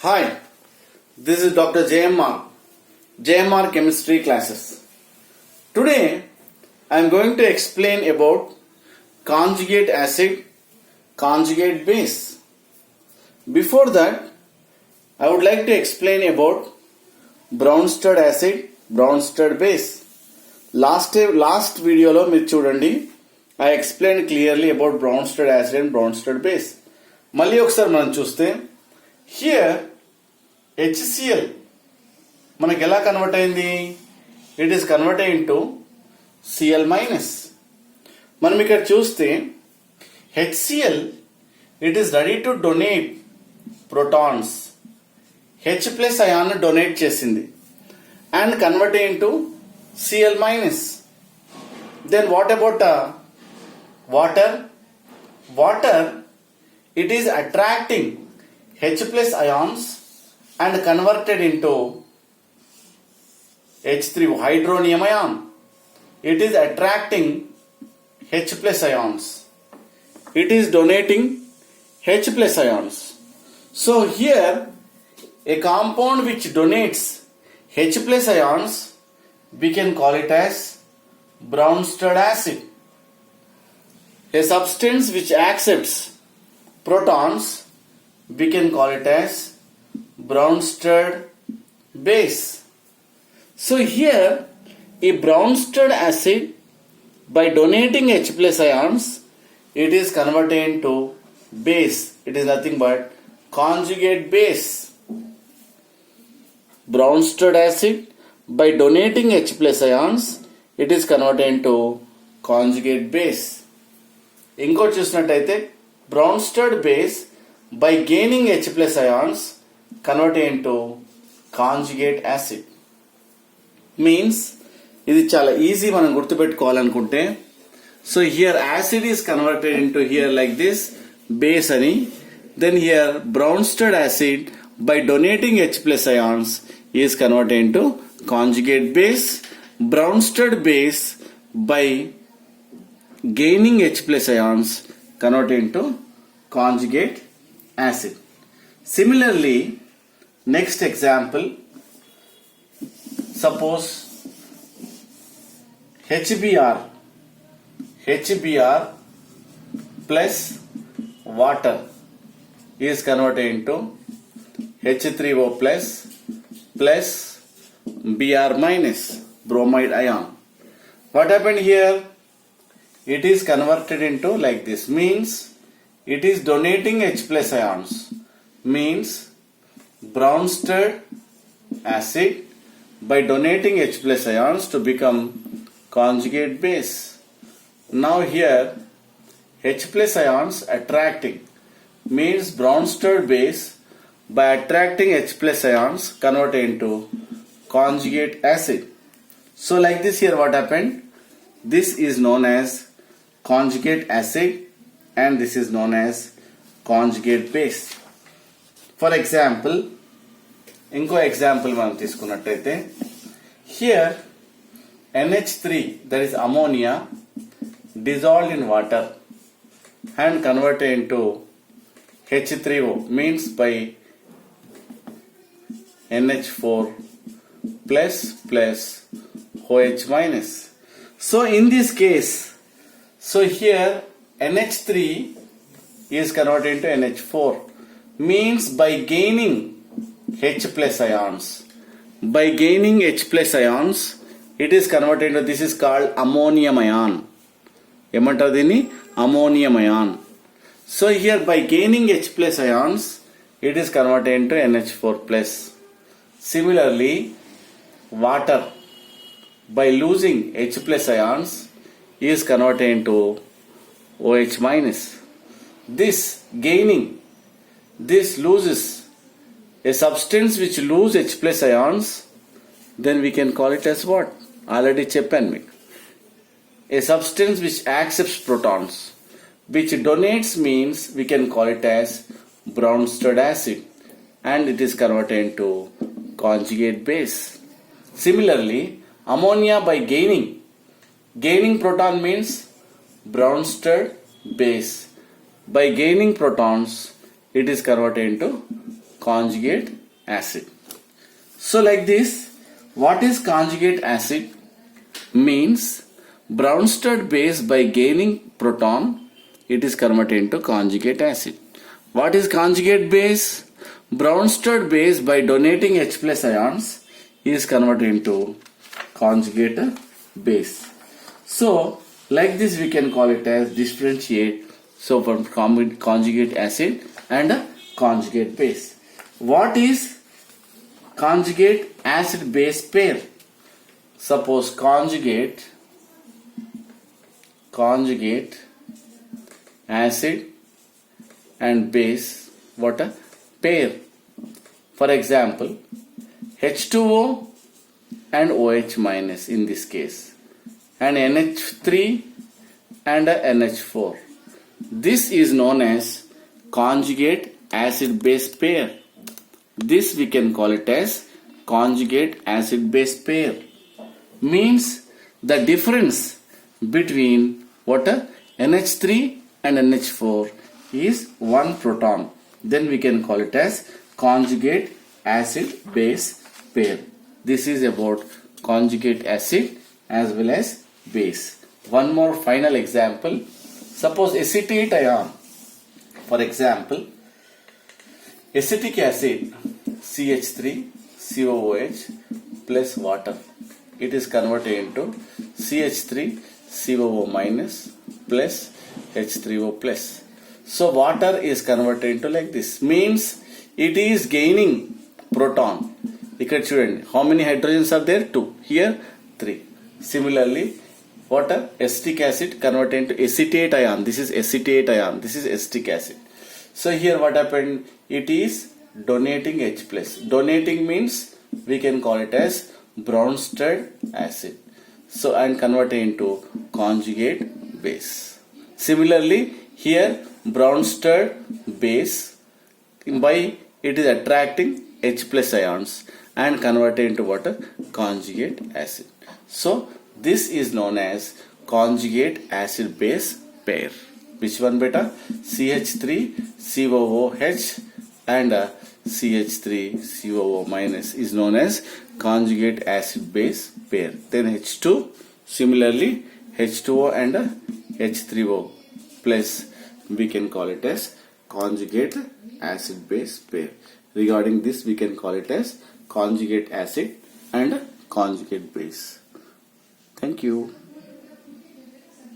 Hi, this is Dr. JMR Chemistry classes. Today I am going to explain about conjugate acid, conjugate base. Before that, I would like to explain about brown stirred acid, brown stirred base. Last video lo మీరు చూడండి, I explained clearly about brown stirred acid and brown stirred base. మళ్ళీ ఒకసారి మనం చూస్తే here HCl మనకి ఎలా convert అయింది? It is converted into Cl minus. మనం ఇక్కడ చూస్తే HCl it is ready to donate protons. H plus ion donate చేసింది and convert into Cl minus. Then what about water? Water it is attracting H plus ions and converted into H3 hydronium ion. It is attracting H plus ions. It is donating H plus ions. So here a compound which donates H plus ions, we can call it as brown stirred acid. A substance which accepts protons, we can call it as brown stirred base. So here a brown stirred acid, by donating H plus ions, it is converted into base. It is nothing but conjugate base. Brown stirred acid, by donating H plus ions, it is converted into conjugate base. ఇంకోటి చూసినట్టయితే brown stirred base, by gaining H plus ions, converted into conjugate acid. Means ఇది చాలా easy మనం గుర్తుపెట్టుకోవాలనుకుంటే, so here acid is converted into here like this base అని. Then here brown stirred acid by donating H plus ions is converted into conjugate base. Brown stirred base by gaining H plus ions converted into conjugate acid. Similarly, next example, suppose HBr plus water is converted into H3O plus Br minus bromide ion. What happened here? It is converted into like this, means it is donating H plus ions, means brown stirred acid by donating H plus ions to become conjugate base. Now here H plus ions attracting, means brown stirred base by attracting H plus ions converted into conjugate acid. So like this, here what happened? This is known as conjugate acid and this is known as conjugate base. For example, ఇంకో example మనం తీసుకున్నట్టయితే, here NH3, that is ammonia, dissolved in water and converted into H3O, means by NH4 plus OH minus. So in this case, so here NH3 is converted into NH4, means by gaining H plus ions. By gaining H plus ions, it is converted into, this is called ammonium ion. ఏమంటారు దీన్ని? Ammonium ion. So here by gaining H plus ions, it is converted into NH4 plus. Similarly, water by losing H plus ions is converted into OH minus. This gaining, this loses a substance which lose H plus ions, then we can call it as what? Already చెప్పాను మీకు. A substance which accepts protons, which donates, means we can call it as brown stirred acid and it is converted into conjugate base. Similarly, ammonia by gaining proton means brown stirred base. By gaining protons, it is converted into conjugate acid. So like this, what is conjugate acid? Means brown stirred base by gaining proton, it is converted into conjugate acid. What is conjugate base? Brown stirred base by donating H plus ions is converted into conjugate base. So like this we can call it as differentiate. So from conjugate acid and conjugate base. What is conjugate acid base pair? Suppose conjugate acid and base, what a pair. For example, H2O and OH minus in this case, and NH3 and NH4. This is known as conjugate acid base pair. This we can call it as conjugate acid base pair. Means the difference between what a NH3 and NH4 is one proton. Then we can call it as conjugate acid base pair. This is about conjugate acid as well as base. One more final example. Suppose acetate ion. For example, acetic acid CH3COOH plus water. It is converted into CH3COO minus plus H3O plus. So water is converted into like this. Means it is gaining proton. ఇక్కడ చూడండి, how many hydrogens are there? 2. Here 3. Similarly, water, acetic acid converted into acetate ion. This is acetate ion. This is acetic acid. So here what happened? It is donating H plus. Donating means we can call it as brown stirred acid. So and converted into conjugate base. Similarly, here brown stirred base by it is attracting H plus ions and converted into water conjugate acid. So this is known as conjugate acid base pair. Which one beta? CH3COOH and CH3COO minus is known as conjugate acid base pair. Then H2, similarly H2O and H3O plus, we can call it as conjugate acid base pair. Regarding this we can call it as conjugate acid and conjugate base. Thank you.